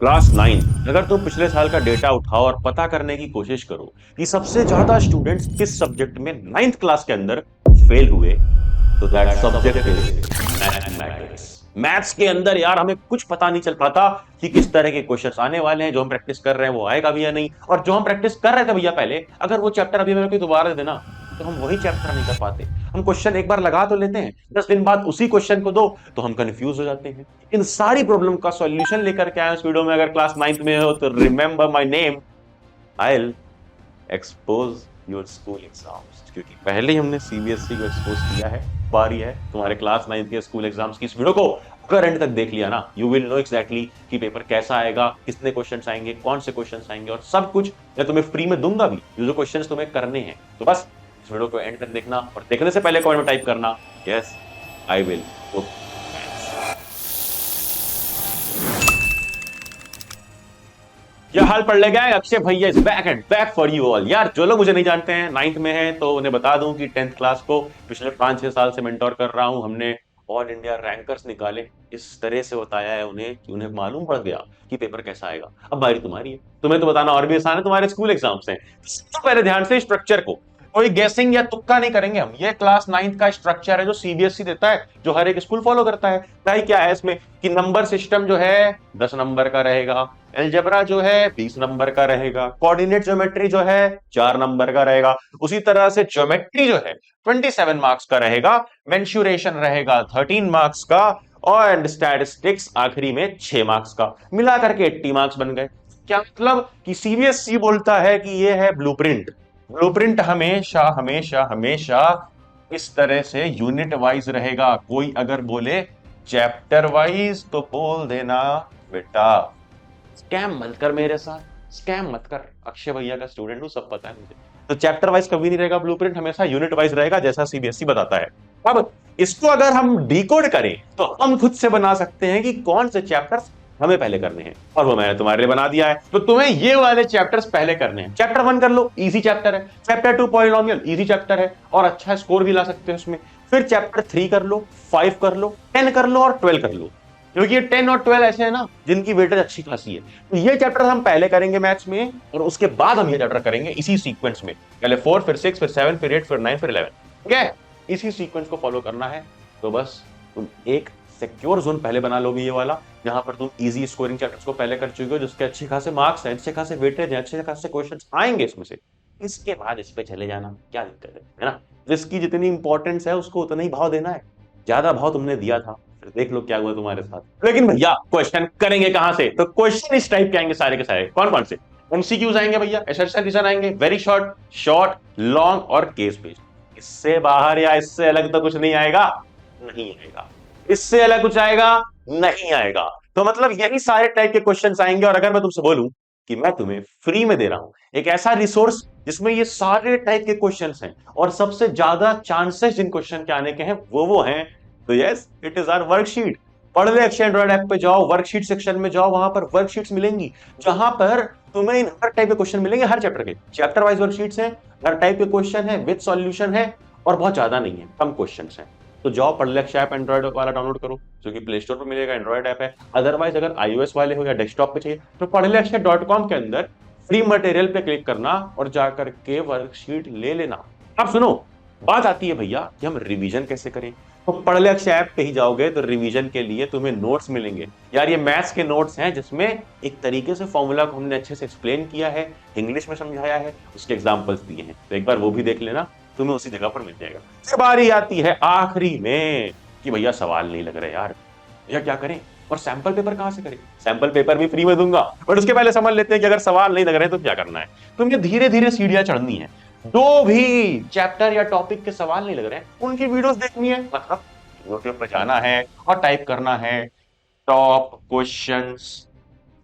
Class 9, अगर तुम पिछले साल का डेटा उठाओ और पता करने की कोशिश करो कि सबसे ज्यादा स्टूडेंट्स किस सब्जेक्ट में 9th क्लास के अंदर फेल हुए, तो that subject is mathematics. Maths के अंदर यार हमें कुछ पता नहीं चल पाता कि किस तरह के क्वेश्चंस आने वाले हैं। जो हम प्रैक्टिस कर रहे हैं वो आएगा भी या नहीं, और जो हम प्रैक्टिस कर रहे थे भैया पहले, अगर वो चैप्टर अभी मेरे को दोबारा दे देना तो हम वही चैप्टर नहीं कर पाते। हम क्वेश्चन एक बार लगा तो लेते हैं, 10 दिन बाद उसी क्वेश्चन को दो तो हम कंफ्यूज हो जाते हैं। इन सारी प्रॉब्लम का सॉल्यूशन लेकर के आए इस वीडियो में। अगर क्लास 9th में हो तो remember my name, I will expose your school exams, क्योंकि पहले ही हमने सीबीएसई को एक्सपोज किया है। बारी है तुम्हारे क्लास 9th के स्कूल एग्जाम्स की। इस वीडियो को अगर एंड तक देख लिया ना, यू विल नो एग्जैक्टली कि पेपर कैसा आएगा, कितने क्वेश्चंस आएंगे, कौन से क्वेश्चंस आएंगे, और सब कुछ मैं तुम्हें फ्री में दूंगा भी, जो क्वेश्चंस तुम्हें करने हैं। तो बस इस वीडियो को एंड तक देखना, और देखने से पहले कमेंट में टाइप करना यस आई विल। क्या हाल पढ़ ले गए? अक्षय भैया is back and back for you all. यार जो लोग मुझे नहीं जानते हैं, 9th में हैं, तो उन्हें बता दूं कि 10th क्लास को पिछले 5-6 साल से मेंटोर कर रहा हूं। हमने ऑल इंडिया रैंकर्स निकाले, इस तरह से बताया है उन्हें कि उन्हें मालूम पड़ गया कि पेपर कैसा आएगा। अब बारी तुम्हारी है, तुम्हें तो बताना और भी आसान है, तुम्हारे स्कूल एग्जाम्स हैं। तो सबसे पहले ध्यान से स्ट्रक्चर को, कोई गेसिंग या तुक्का नहीं करेंगे हम। ये क्लास 9th का स्ट्रक्चर है जो सीबीएसई देता है, जो हर एक स्कूल फॉलो करता है। भाई क्या है इसमें कि नंबर सिस्टम जो है 10 नंबर का रहेगा, अलजेब्रा जो है 20 नंबर का रहेगा, कोऑर्डिनेट ज्योमेट्री जो है 4 नंबर का रहेगा, उसी तरह से ज्योमेट्री जो है 27 मार्क्स का रहेगा, मेंसुरेशन रहेगा 13 मार्क्स का, और स्टैटिस्टिक्स आखिरी में 6 मार्क्स का। मिला करके 80 मार्क्स बन गए। क्या मतलब कि सीबीएसई बोलता है कि ये है ब्लूप्रिंट। ब्लूप्रिंट हमेशा हमेशा हमेशा इस तरह से यूनिट वाइज रहेगा। कोई अगर बोले चैप्टर वाइज तो बोल देना बेटा स्कैम मत कर मेरे साथ, स्कैम मत कर। अक्षय भैया का स्टूडेंट हूं, सब पता है मुझे। तो चैप्टर वाइज कभी नहीं रहेगा ब्लूप्रिंट, हमेशा यूनिट वाइज रहेगा, जैसा सीबीएसई बताता है। अब इसको अगर हम डिकोड करें तो हम खुद से बना सकते हैं कि कौन से चैप्टर्स हमें पहले करने हैं, और वो मैंने तुम्हारे लिए बना दिया है। तो तुम्हें ये वाले चैप्टर्स पहले करने हैं। चैप्टर 1 कर लो, इजी चैप्टर है। चैप्टर 2 पॉलिनोमियल, इजी चैप्टर है और अच्छा स्कोर भी ला सकते हैं उसमें। फिर चैप्टर 3 कर लो, 5 कर लो, 10 कर लो और 12 कर लो, क्योंकि ये 10 और 12 ऐसे हैं ना जिनकी वेटेज अच्छी खासी है। तो ये चैप्टर हम पहले करेंगे मैथ्स में, और उसके बाद हम ये चैप्टर करेंगे इसी सीक्वेंस में। पहले 4, फिर 6, फिर 7, फिर 8, फिर 9, फिर 11। ठीक है, इसी सीक्वेंस को फॉलो करना है। तो बस तुम एक सिक्योर जोन पहले बना लोगे, ये वाला, जहां पर तुम इजी स्कोरिंग चैप्टर्स को पहले कर चुके हो, जिसके अच्छे खासे मार्क्स हैं, अच्छे खासे वेटेज हैं, अच्छे खासे क्वेश्चंस आएंगे इसमें से। इसके बाद इस पे चले जाना, क्या दिक्कत है ना। जिसकी जितनी इंपॉर्टेंस है उसको उतना ही भाव देना है। ज्यादा भाव तुमने दिया था, फिर देख लो क्या हुआ तुम्हारे साथ। लेकिन भैया क्वेश्चन करेंगे कहां से? तो क्वेश्चन इस टाइप के आएंगे सारे के सारे। कौन कौन से? एमसीक्यूज आएंगे भैया, एसर्शन आएंगे, वेरी शॉर्ट, शॉर्ट, लॉन्ग और केस बेस्ड। इससे बाहर या इससे अलग तो कुछ नहीं आएगा, नहीं आएगा। इससे अलग कुछ आएगा नहीं आएगा। तो मतलब यही सारे टाइप के क्वेश्चंस आएंगे। और अगर मैं तुमसे बोलूं कि मैं तुम्हें फ्री में दे रहा हूं एक ऐसा रिसोर्स जिसमें ये सारे टाइप के क्वेश्चंस हैं, और सबसे ज्यादा चांसेस जिन क्वेश्चन के आने के हैं वो हैं, तो yes it is our worksheet. पढ़ ले अक्षय एंड्रॉइड ऐप पे जाओ, वर्कशीट सेक्शन में जाओ, वहां पर वर्कशीट्स मिलेंगी, जहां पर तुम्हें इन हर टाइप के क्वेश्चन मिलेंगे। हर चैप्टर के चैप्टर वाइज वर्कशीट्स हैं, हर टाइप के क्वेश्चन है, विद सॉल्यूशन है, और बहुत ज्यादा नहीं है, कम क्वेश्चन है। तो जाओ पढ़ ले अक्षय ऐप एंड्रॉइड वाला डाउनलोड करो, जो कि प्ले स्टोर पर मिलेगा, एंड्रॉइड ऐप है। अदरवाइज अगर iOS वाले हो या डेस्कटॉप पे चाहिए तो पढ़ ले अक्षय.com के अंदर फ्री मटेरियल पे क्लिक करना और जाकर के वर्कशीट ले लेना। अब सुनो, बात आती है भैया कि हम रिवीजन कैसे करें। तो पढ़ ले अक्षय ऐप पे ही जाओगे तो रिवीजन के लिए तुम्हें नोट्स मिलेंगे। यार ये मैथ्स के नोट्स हैं, जिसमें एक तरीके से फॉर्मूला को हमने अच्छे से एक्सप्लेन किया है, इंग्लिश में समझाया है, उसके एग्जांपल्स दिए हैं। तो एक बार वो भी देख लेना, तुम्हें उसी जगह पर मिल जाएगा। फिर बारी आती है आखिरी में कि भैया सवाल नहीं लग रहे यार, भैया क्या करें, और सैंपल पेपर कहां से करें? सैंपल पेपर भी फ्री में दूंगा, बट उसके पहले समझ लेते हैं कि अगर सवाल नहीं लग रहे तो क्या करना है। तुम्हें धीरे धीरे सीढ़ियां चढ़नी है। जो भी चैप्टर या टॉपिक के सवाल नहीं लग रहे हैं उनकी वीडियोस देखनी है, मतलब यूट्यूब पर जाना है और टाइप करना है टॉप क्वेश्चंस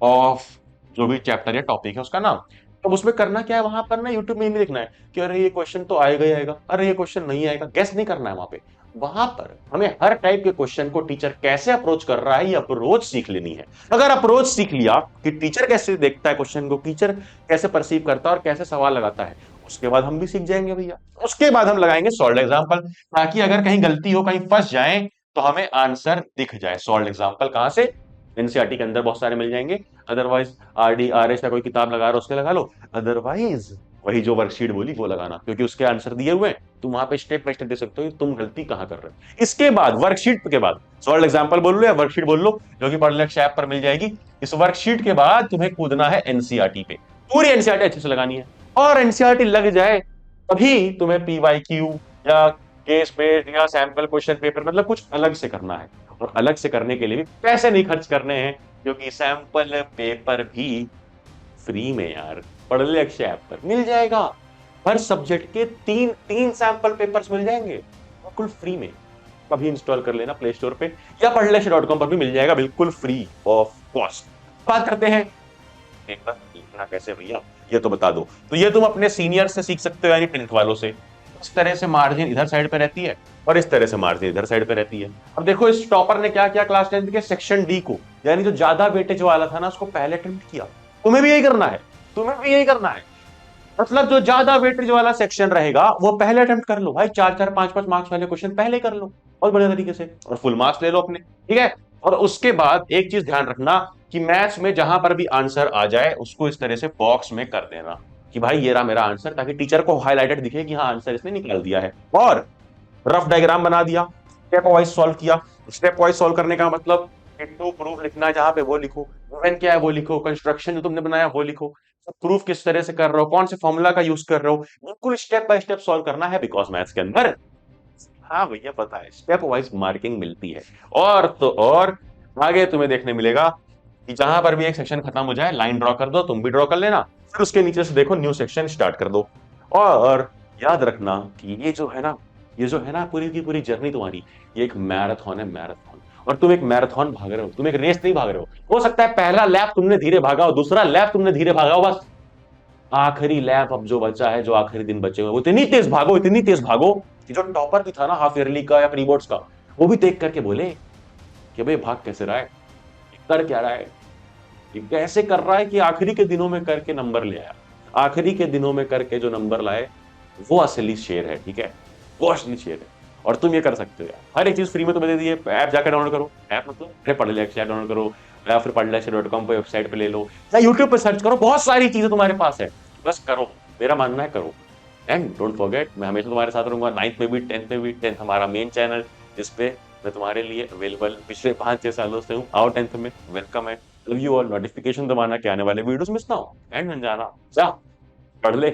ऑफ जो भी चैप्टर या टॉपिक है उसका नाम। तो उसमें करना क्या है, वहां पर ना यूट्यूब में नहीं देखना है कि अरे ये क्वेश्चन तो आएगा ही आएगा, अरे ये क्वेश्चन नहीं आएगा, गैस नहीं करना है वहां पे। वहां पर हमें हर टाइप के क्वेश्चन को टीचर कैसे अप्रोच कर रहा है, ये अप्रोच सीख लेनी है। अगर अप्रोच सीख लिया कि टीचर कैसे देखता है क्वेश्चन को, टीचर कैसे परसीव करता है और कैसे सवाल लगाता है, उसके बाद हम भी सीख जाएंगे भैया। उसके बाद हम लगाएंगे सॉल्व एग्जाम्पल, ताकि अगर कहीं गलती हो, कहीं फंस जाए, तो हमें आंसर दिख जाए। सॉल्व एग्जाम्पल कहां से? एनसीईआरटी के अंदर बहुत सारे मिल जाएंगे, अदरवाइज आरडी आरएस या कोई किताब लगा रहे हो उसके लगा लो, अदरवाइज वही जो वर्कशीट बोली वो लगाना, क्योंकि उसके आंसर दिए हुए हैं, तुम वहां पे स्टेप बाय स्टेप दे सकते हो तुम गलती कहां कर रहे हो। इसके बाद वर्कशीट के बाद सॉल्व एग्जांपल बोल लो या वर्कशीट बोल लो, जो कि पढ़लेक्स ऐप पर मिल जाएगी। इस वर्कशीट के बाद तुम्हें कूदना है एनसीईआरटी पे, पूरी एनसीईआरटी अच्छे से लगानी है, और एनसीईआरटी लग जाए तभी तुम्हें पीवाईक्यू या केस बेस्ड या सैंपल क्वेश्चन पेपर मतलब कुछ अलग से करना है, और अलग से करने के लिए भी पैसे नहीं खर्च करने हैं, क्योंकि सैंपल पेपर भी फ्री में यार पढ़लेक्स ऐप पर मिल जाएगा। हर सब्जेक्ट के तीन तीन सैंपल पेपर्स मिल जाएंगे बिल्कुल फ्री में। कभी इंस्टॉल कर लेना प्ले स्टोर पे, या पढ़लेक्स.com पर भी मिल जाएगा बिल्कुल फ्री ऑफ कॉस्ट। बात करते हैं पेपर लिखना कैसे भैया, ये तो बता दो। तो ये तुम अपने सीनियर से सीख सकते हो, यानी 10th वालों से। इस तरह से मार्जिन इधर साइड पे रहती है और इस तरह से मार्जिन इधर साइड पे रहती है। अब देखो इस टॉपर ने क्या किया क्लास 10th के सेक्शन डी को, यानी जो ज्यादा वेटेज वाला था ना उसको पहले अटेम्प्ट किया। तुम्हें भी यही करना है, तुम्हें भी यही करना है। मतलब जो ज्यादा वेटेज वाला सेक्शन रहेगा वो पहले अटेम्प्ट कर लो भाई, 4-4 5-5 मार्क्स वाले क्वेश्चन पहले कर लो और बढ़िया तरीके से, और फुल मार्क्स ले लो अपने, ठीक है। और उसके बाद एक चीज ध्यान रखना कि मैथ्स में जहां पर भी आंसर आ जाए उसको इस तरह से बॉक्स में कर देना कि भाई ये रहा मेरा आंसर, ताकि टीचर को हाईलाइटेड दिखे कि हाँ आंसर इसने निकाल दिया है। और रफ डायग्राम बना दिया, स्टेप वाइज सॉल्व किया। स्टेप वाइज सॉल्व करने का मतलब टू प्रूफ लिखना है जहां पे वो लिखो, गिवन क्या है वो लिखो, कंस्ट्रक्शन जो तुमने बनाया वो लिखो, प्रूफ किस तरह से कर रहे हो, कौन से फॉर्मूला का यूज कर रहे हो, बिल्कुल स्टेप बाय स्टेप सॉल्व करना है, बिकॉज मैथ्स के अंदर हाँ भैया पता है स्टेप वाइज मार्किंग मिलती है। और तो और आगे तुम्हें देखने मिलेगा कि जहां पर भी एक सेक्शन खत्म हो जाए लाइन ड्रॉ कर दो, तुम भी ड्रॉ कर लेना, फिर उसके नीचे से देखो न्यू सेक्शन स्टार्ट कर दो। और याद रखना कि ये जो है ना पूरी की पूरी जर्नी तुम्हारी, ये एक मैराथन है, मैराथन। और तुम एक मैराथन भाग रहे हो, तुम एक रेस नहीं भाग रहे हो सकता है पहला लैप तुमने धीरे भागा हो, दूसरा लैप तुमने धीरे भागा हो, बस आखिरी लैप अब जो बचा है, जो आखिरी दिन बचे हुए, वो इतनी तेज भागो, इतनी तेज भागो कि जो टॉपर भी था ना हाफ ईयरली का या प्री बोर्ड्स का, वो भी देख करके बोले कि भाई भाग कैसे रहा है, कर क्या रहा है, ये कैसे कर रहा है कि आखिरी के दिनों में करके नंबर ले आया। आखिरी के दिनों में करके जो नंबर लाए वो असली शेर है, ठीक है, वो असली शेर है। और तुम ये कर सकते हो यार, हर एक चीज फ्री में तुम्हें दे दी है। ऐप जाकर डाउनलोड करो, ऐप मतलब पढ़लेक्स ऐप डाउनलोड करो, या फिर पढ़लेक्स.com पे वेबसाइट पे ले लो, या यूट्यूब पे सर्च करो, बहुत सारी चीजें तुम्हारे पास है, बस करो। मेरा मानना है करो। एंड डोंट फॉरगेट मैं हमेशा तुम्हारे साथ रहूंगा, 9th में भी 10th में भी। 10th हमारा मेन चैनल जिसपे मैं तुम्हारे लिए अवेलेबल पिछले 5-6 सालों से हूँ। आओ 10th में, वेलकम है। Love you all. नोटिफिकेशन दबाना कि आने वाले वीडियोस मिस ना हो। एंड जाना जा पढ़ ले।